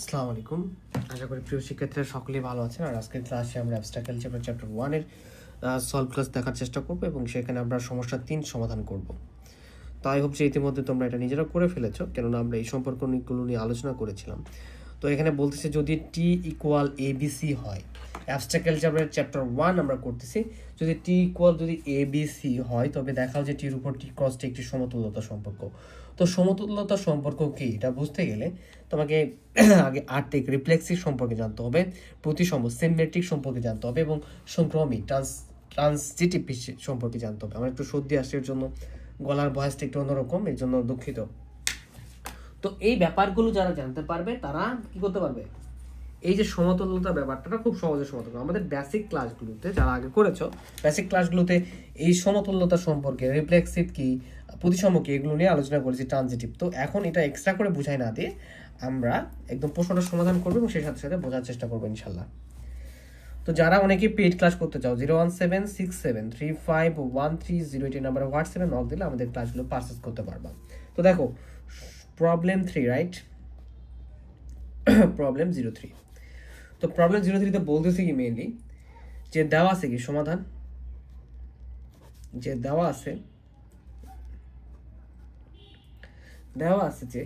আসসালামু আলাইকুম। আশা করি প্রিয় শিক্ষার্থীরা সকলেই ভালো আছেন। আর আজকের ক্লাসে আমরা অ্যাবস্ট্রাক্ট অ্যালজেব্রা চ্যাপ্টার 1 এর সলভ ক্লাস দেখার চেষ্টা করব এবং সেখানে আমরা সমস্যা 3 সমাধান করব। তো আই হোপ যে ইতিমধ্যে তোমরা এটা নিজেরা করে ফেলেছো, কেননা আমরা এই সম্পর্কগুলো নিয়ে আলোচনা করেছিলাম। তো এখানে বলতেছে যদি টি ইকুয়াল এবিসি হয়, অ্যাবস্ট্রাক্ট অ্যালজেব্রার চ্যাপ্টার 1 আমরা করতেছি। যদি টি ইকুয়াল যদি এবিসি হয় তবে দেখাও যে টির উপর টি ক্রস টি একটি সমতুল্যতা সম্পর্ক। তো সমতুল্যতা সম্পর্ক কি এটা বুঝতে গেলে তোমাকে আগে আর্থিক রিফ্লেক্সিভ সম্পর্কে জানতে হবে, প্রতিসম সিমেট্রিক সম্পর্কে জানতে হবে এবং সংক্রমী ট্রান্সজিটিভ সম্পর্কে জানতে হবে। আমার একটু সর্দি আসছে, এর জন্য গলার ভয়েসটা একটু অন্যরকম, এর জন্য দুঃখিত। তো এই ব্যাপারগুলো যারা জানতে পারবে তারা কি করতে পারবে, এই যে সমতুল্যতা ব্যাপারটা খুব সহজে সমতুল্য। আমাদের বেসিক ক্লাসগুলোতে যারা আগে করেছো, বেসিক ক্লাসগুলোতে এই সমতুল্যতা সম্পর্কে রিফ্লেক্সিভ কি প্রতিসম কি এগুলো নিয়ে আলোচনা করেছি, ট্রানজিটিভ। তো এখন এটা এক্সট্রা করে বুঝাই না দিয়ে আমরা একদম প্রশ্নটা সমাধান করবো এবং সেই সাথে সাথে বোঝার চেষ্টা করবো ইনশাল্লাহ। তো যারা অনেকে পেইড ক্লাস করতে চাও 01767351308 এই নাম্বারে হোয়াটসঅ্যাপে নক দিলে আমাদের ক্লাসগুলো পারচেজ করতে পারবা। তো দেখো প্রবলেম 3, রাইট? প্রবলেম 03। তো প্রবলেম 03 বলতেছি কি মেইনলি যে দেওয়া আছে কি সমাধান, যে দেওয়া আছে যে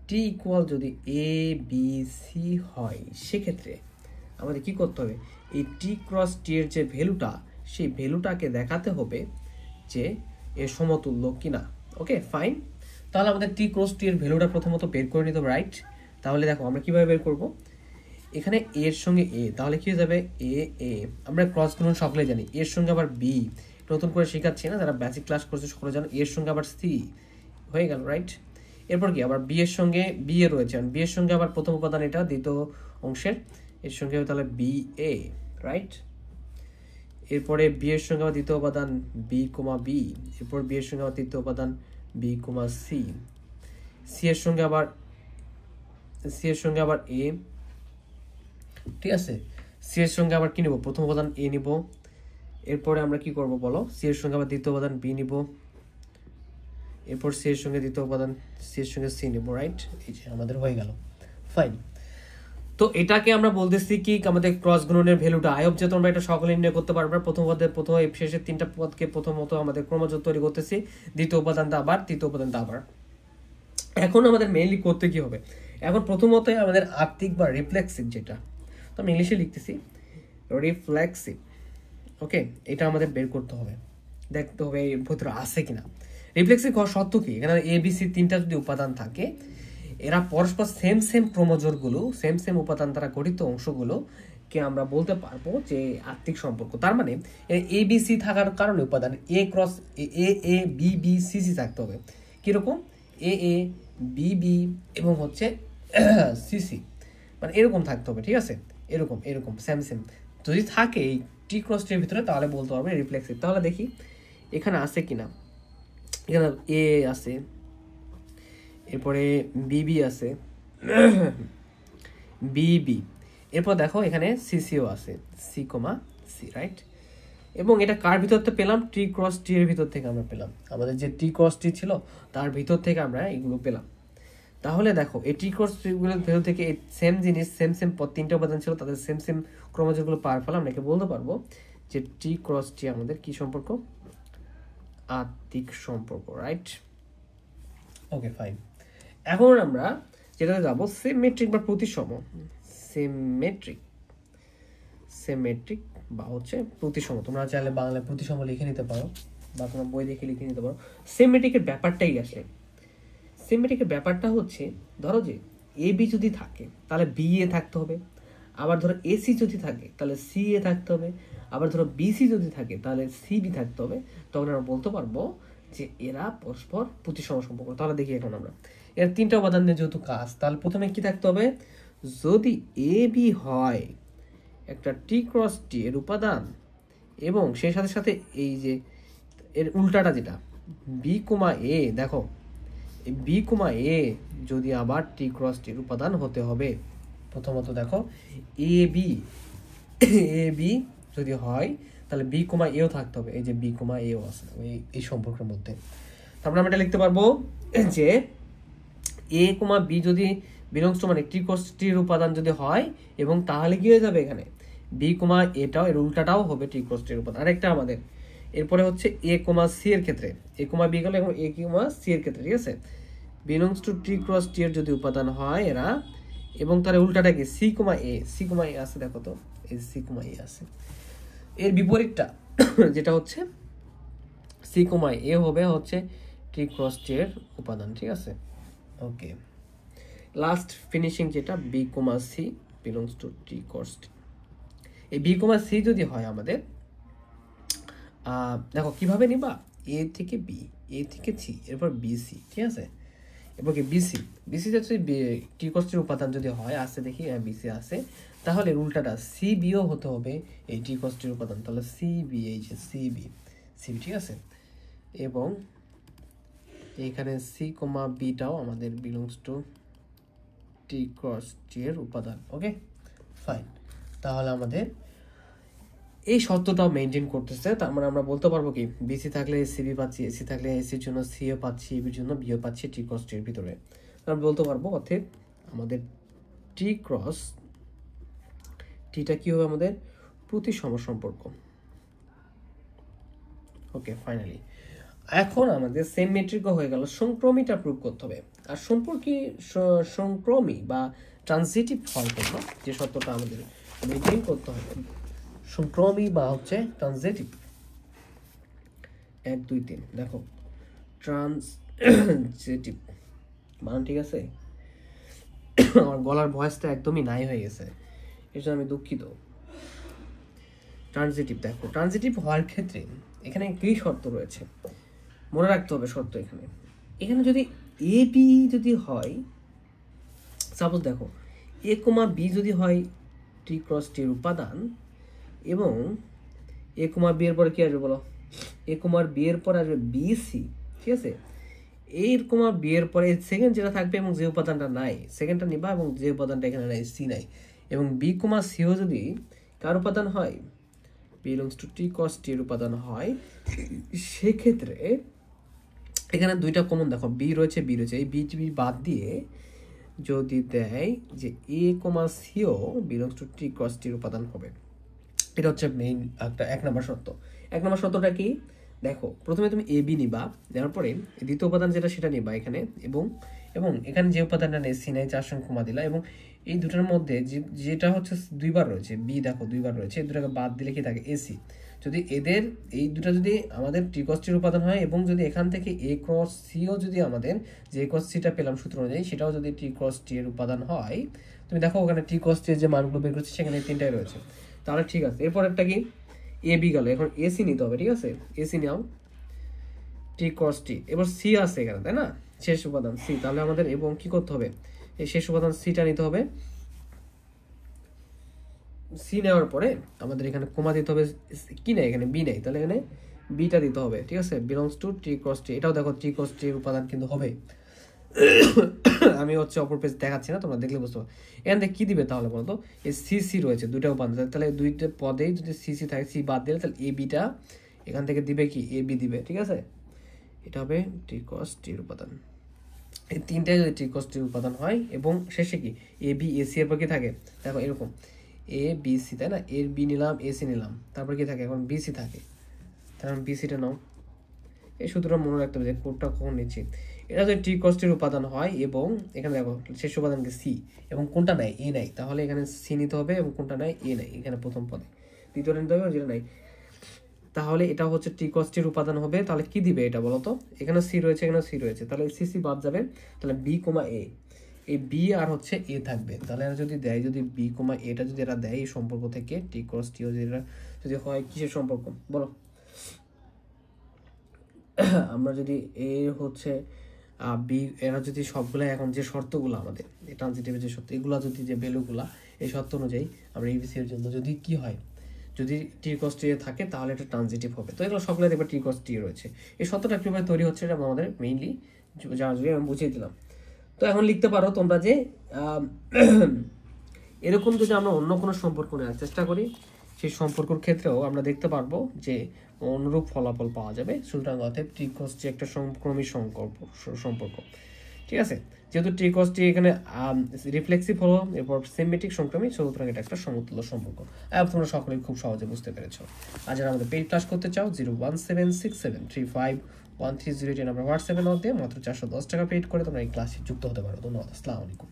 টি ইকুয়াল যদি এ বি সি হয় সেক্ষেত্রে আমাদের কি করতে হবে, এই টি ক্রস টি এর যে ভ্যালুটা সেই ভ্যালুটাকে দেখাতে হবে যে এর সমতুল্য কিনা। Okay fine. তাহলে আমাদের টি ক্রস টি এর ভ্যালুটা প্রথমত বের করে নিতে হবে, রাইট? তাহলে দেখো আমরা কিভাবে বের করব, এখানে এর সঙ্গে এ, তাহলে কি হয়ে যাবে এ আমরা ক্রস গুণন সকলে জানি, এর সঙ্গে আবার বি নতুন করে শেখাচ্ছি না, যারা বেসিক ক্লাস করছে সকলে জানো, এর সঙ্গে আবার সি হয়ে গেল, রাইট? এরপর কি আবার বি এর সঙ্গে বি এ রয়েছে, বি এর সঙ্গে আবার প্রথম উপাদান এটা দ্বিতীয় অংশের, এর সঙ্গে তাহলে বি এ, রাইট? এরপরে বি এর সঙ্গে আবার দ্বিতীয় উপাদান বি কোমা বি, এরপর বি এর সঙ্গে আবার তৃতীয় উপাদান বি কোমা সি, সি এর সঙ্গে আবার এ, ঠিক আছে? সি এর সঙ্গে আবার কি নিব, প্রথম উপাদান এ নিব, এরপরে আমরা কি করব বলো, সি এর সঙ্গে আবার দ্বিতীয় উপাদান বি নিব, এরপর সি এর সঙ্গে দ্বিতীয় উপাদান সি এর সঙ্গে সি নিব, রাইট? এই যে আমাদের হয়ে গেল, ফাইন। তো এটাকে আমরা বলতেছি কি আমাদের ক্রস গুণনের ভ্যালুটা। আই হোপ যে তোমরা এটা সকলে নির্ণয় করতে পারবে। প্রথম পদে প্রথম শেষের তিনটা পদকে প্রথমত আমাদের ক্রমজোর তৈরি করতেছি, দ্বিতীয় উপাদানটা আবার, তৃতীয় উপাদানটা আবার। এখন আমাদের মেইনলি করতে কি হবে, এখন প্রথমত আমাদের আত্মিক বা রিফ্লেক্সিভ, যেটা তো আমি ইংলিশে লিখতেছি রিফ্লেক্সিভ। ওকে, এটা আমাদের বের করতে হবে, দেখতে হবে এর ভিতরে আছে কিনা। রিফ্লেক্সিভ হওয়ার সত্য কি, এখানে এ বি সি তিনটা যদি উপাদান থাকে, এরা পরস্পর সেম ক্রোমোজোরগুলো সেম উপাদান দ্বারা গঠিত অংশগুলো কে আমরা বলতে পারবো যে আত্মিক সম্পর্ক। তার মানে এ বি সি থাকার কারণে উপাদান এ cross A B B C C থাকতে হবে। কিরকম এ বি বি এবং হচ্ছে সি সি, মানে এরকম থাকতে হবে, ঠিক আছে? এরকম সেম যদি থাকে এই টি ক্রস টির ভিতরে তাহলে বলতে পারবে রিফ্লেক্সিভ। তাহলে দেখি এখানে আছে কিনা, এখানে এ আছে, এরপরে বিবি আছে বিবি, এরপর দেখো এখানে সিসিও আছে, সি কোমা সি, রাইট? এবং এটা কার ভিতর থেকে পেলাম, টি ক্রস টি এর ভিতর থেকে আমরা পেলাম, আমাদের যে টি ক্রস টি ছিল তার ভিতর থেকে আমরা এগুলো পেলাম। তাহলে দেখো এই টি ক্রস টিগুলোর ভেতর থেকে সেম জিনিস সেম তিনটা উপাদান ছিল, তাদের সেম ক্রোমোজোমগুলো পার ফেলাম, আমরা বলতে পারবো যে টি ক্রস টি আমাদের কি সম্পর্ক, আত্মিক সম্পর্ক, রাইট? Okay fine. এখন আমরা যেটাতে যাবো সিমেট্রিক বা প্রতিসম, সিমেট্রিক বা হচ্ছে প্রতিসম। তোমরা চাইলে বাংলায় প্রতিসম লিখে নিতে পারো বা তোমার বই দেখে লিখে নিতে পারো। সিমেট্রিকের ব্যাপারটাই আসে, সিমেট্রিকের ব্যাপারটা হচ্ছে ধরো যে এ বি যদি থাকে তাহলে বি এ থাকতে হবে, আবার ধরো এসি যদি থাকে তাহলে সি এ থাকতে হবে, আবার ধরো বিসি যদি থাকে তাহলে সি বি থাকতে হবে। তখন আমরা বলতে পারবো যে এরা পরস্পর প্রতিসম সম্পর্ক। তাহলে দেখি এখন আমরা এর তিনটা উপাদান নিয়ে যেহেতু কাজ, তাহলে প্রথমে কি থাকতে হবে, যদি এ বি হয় একটা টি ক্রস টি এর উপাদান এবং সেই সাথে সাথে এই যে এর উল্টাটা যেটা বি কোমা এ, দেখো বি কোমা এ যদি আবার টি ক্রস টির উপাদান হতে হবে। প্রথমত দেখো এ বি যদি হয় তাহলে বি কোমা এও থাকতে হবে, এই যে বি কোমা এও আছে এই সম্পর্কের মধ্যে। তারপরে আমরা এটা লিখতে পারবো যে এ কোমা বি যদি বিলংস টু মানে টি ক্রস টির উপাদান যদি হয় এবং তাহলে কি হয়ে যাবে এখানে বি কমা এটাও এর উল্টাটাও হবে টি ক্রস টির উপাদান। আরেকটা আমাদের এরপরে হচ্ছে এ কমা সি এর ক্ষেত্রে এ কমা বি গেল এবং এ কমা সি এর ক্ষেত্রে, ঠিক আছে, বিলংস টু টি ক্রস টি এর যদি উপাদান হয় এরা এবং তার উল্টাটা কি সি কমা এ আছে, দেখো তো এই সি কমা এ আছে, এর বিপরীতটা যেটা হচ্ছে সি কমা এ হবে হচ্ছে টি ক্রস টি এর উপাদান, ঠিক আছে। ওকে, লাস্ট ফিনিশিং যেটা B comma C belongs to T cross T. এই বি কমা সি যদি হয় আমাদের দেখো কিভাবে নিবা, এ থেকে বি, এ থেকে সি, এরপর বিসি, ঠিক আছে, এরপর কি বিসি, বিসিতে যদি টি ক্রস টির উপাদান যদি হয় আসে, দেখি বিসি আছে, তাহলে উল্টাটা সি বিও হতে হবে এই টি ক্রস টির উপাদান, তাহলে সি বি, এই যে সিবি, ঠিক আছে, এবং এখানে সি কমা বিটাও আমাদের বিলংস টু টি ক্রস টি এর উপাদান। ওকে ফাইন, তাহলে আমাদের এই শর্তটাও মেনটেন করতেছে, তার মানে আমরা বলতে পারবো কি বিসি থাকলে সিবি পাচ্ছি, এসি থাকলে এসির জন্য সিও পাচ্ছি, এবির জন্য বিও পাচ্ছি টি ক্রস টির ভিতরে, আমরা বলতে পারবো অর্থাৎ আমাদের টি ক্রস টিটা কি হবে আমাদের প্রতিসম সম্পর্ক। ওকে ফাইনালি এখন আমাদের সেম মেট্রিকও হয়ে গেল, সংক্রমিটা প্রুভ করতে হবে। আর সংক্রমী বা ট্রানজিটিভ হওয়ার জন্য যে শর্তটা আমাদের মেনটেন করতে হবে, সংক্রমী বা হচ্ছে ট্রানজিটিভ, 1 2 3 দেখো ট্রানজিটিভ মান, ঠিক আছে, আমার গলার ভয়েসটা একদমই নাই হয়ে গেছে, এর জন্য আমি দুঃখিত। ট্রানজিটিভ, দেখো ট্রানজিটিভ হওয়ার ক্ষেত্রে এখানে কি শর্ত রয়েছে মনে রাখতে হবে শর্ত, এখানে যদি এ বি যদি হয়, সাপোজ দেখো এ কমা বি যদি হয় টি ক্রস টির উপাদান এবং এ কমা বি এর পরে কি আসবে বলো, এ কমার বি এর পরে আসবে বিসি, ঠিক আছে, এর কমা বি এর পরে সেকেন্ড যেটা থাকবে এবং যে উপাদানটা নাই সেকেন্ডটা নিবা এবং যে উপাদানটা এখানে নাই সি নাই, এবং বি কমা সিও যদি কার উপাদান হয় বিলংস টু টি ক্রস টি এর উপাদান হয়, সেক্ষেত্রে এখানে দুইটা কমন দেখো বি রয়েছে, এই বি টি বাদ দিয়ে যদি দেয় যে এ কমা CO belongs to T cross টির উপাদান হবে, এটা হচ্ছে মেইন একটা 1 নম্বর শর্ত। 1 নম্বর শর্তটা কি দেখো, প্রথমে তুমি এ বি নিবা, দেওয়ার পরে দ্বিতীয় উপাদান যেটা সেটা নিবা এখানে, এবং এখানে যে উপাদানটা নেই সি নাই 4 সঙ্গে কমা দিলা, এবং এই দুটোর মধ্যে যেটা হচ্ছে দুইবার রয়েছে বি, দেখো দুইবার রয়েছে, এই দুটাকে বাদ দিলে কি থাকে এসি, যদি এদের এই দুটো যদি আমাদের টি ক্রস টির উপাদান হয় এবং যদি এখান থেকে এ ক্রস সিও যদি আমাদের যে ক্রস সিটা পেলাম সূত্র অনুযায়ী সেটাও যদি টি ক্রস টি এর উপাদান হয়, তুমি দেখো ওখানে টি ক্রস টি এর যে মানগুলো বের করছে সেখানে 3টাই রয়েছে, তাহলে ঠিক আছে। এরপরেরটা কি এ বি গেল, এখন এসি নিতে হবে, ঠিক আছে, এসি নাও টি ক্রস টি, এবার সি আছে এখানে তাই না, শেষ উপাদান সি, তাহলে আমাদের এবং কি করতে হবে এই শেষ উপাদান সিটা নিতে হবে, সি নেওয়ার পরে আমাদের এখানে কমা দিতে হবে, কি নাই এখানে বি নাই, তাহলে এখানে বিটা দিতে হবে, ঠিক আছে, বিলংস টু টি ক্রস টি, এটাও দেখো টি ক্রস টি এর উপাদান কিন্তু হবে, আমি হচ্ছে অপর পেজ দেখাচ্ছি না, তোমরা দেখলে বুঝতে পারো। এখান থেকে কি দিবে তাহলে বলতো, এই সিসি রয়েছে দুইটা উপাদান, তাহলে দুইটা পদেই যদি সিসি থাকে সি বাদ দিলে তাহলে এ বিটা এখান থেকে দিবে কি এ বি দিবে, ঠিক আছে, এটা হবে টি ক্রস টি এর উপাদান। এই তিনটাই যদি টি ক্রস টি এর উপাদান হয় এবং শেষে কি এ বি এ সি এর পর কি থাকে দেখো এরকম এ বি সি তাই না, এর বি নিলাম এসি নিলাম, তারপর কি থাকে এখন বিসি থাকে, তাহলে বিসিটা নাও, এই সূত্রটা মনে রাখতে হবে যে কোডটা কখন নিচ্ছি, এটা যদি টি ক্রস টির উপাদান হয় এবং এখানে দেখো শেষ উপাদানকে সি এবং কোনটা নাই এ নাই, তাহলে এখানে সি নিতে হবে এবং কোনটা নাই এ নাই, এখানে প্রথম পদে দ্বিতীয়টা নিতে হবে যেটা নাই, তাহলে এটা হচ্ছে টি ক্রস টির উপাদান হবে, তাহলে কি দিবে এটা বলো তো, এখানে সি রয়েছে এখানে সি রয়েছে, তাহলে সিসি বাদ যাবে, তাহলে বি কমা এ, এই বি আর হচ্ছে এ থাকবে, তাহলে এরা যদি দেয় যদি বি কমা এটা যদি এরা দেয় এই সম্পর্ক থেকে টি ক্রস টি যদি হয় কিসের সম্পর্ক বলো, আমরা যদি এ হচ্ছে বি এরা যদি সবগুলো এখন যে শর্তগুলো আমাদের ট্রানজিটিভের যে শর্ত এগুলো যদি যে ভ্যালুগুলা এই শর্ত অনুযায়ী আমরা এবিসি এর জন্য যদি কি হয় যদি টি ক্রস টি থাকে তাহলে এটা ট্রানজিটিভ হবে, তো এগুলো সবগুলো দেখবে টি ক্রস টি রয়েছে, এই শর্তটা কিভাবে তৈরি হচ্ছে এটা আমাদের মেইনলি যারা যদি আমি বুঝিয়ে দিলাম। তো এখন লিখতে পারো তোমরা যে এরকম যদি আমরা অন্য কোনো সম্পর্ক নেওয়ার চেষ্টা করি সেই সম্পর্কের ক্ষেত্রেও আমরা দেখতে পারবো যে অনুরূপ ফলাফল পাওয়া যাবে, সুতরাং অতএব টি ক্রস টি একটা সংক্রমী সম্পর্ক। ঠিক আছে, যেহেতু টি কস টি এখানে রিফ্লেক্সিভ হলো, এরপর সিমেট্রিক সংক্রামী, সুতরাং এটা একটা সমতুল্য সম্পর্ক। তোমরা সকলেই খুব সহজে বুঝতে পেরেছো। আর যারা আমাদের পেইড ক্লাস করতে চাও 01767351308 নাম্বার হোয়াটসঅ্যাপে নক দিয়ে মাত্র 410 টাকা পেইড করে তোমরা এই ক্লাসে যুক্ত হতে পারো। ধন্যবাদ, আসসালামু আলাইকুম।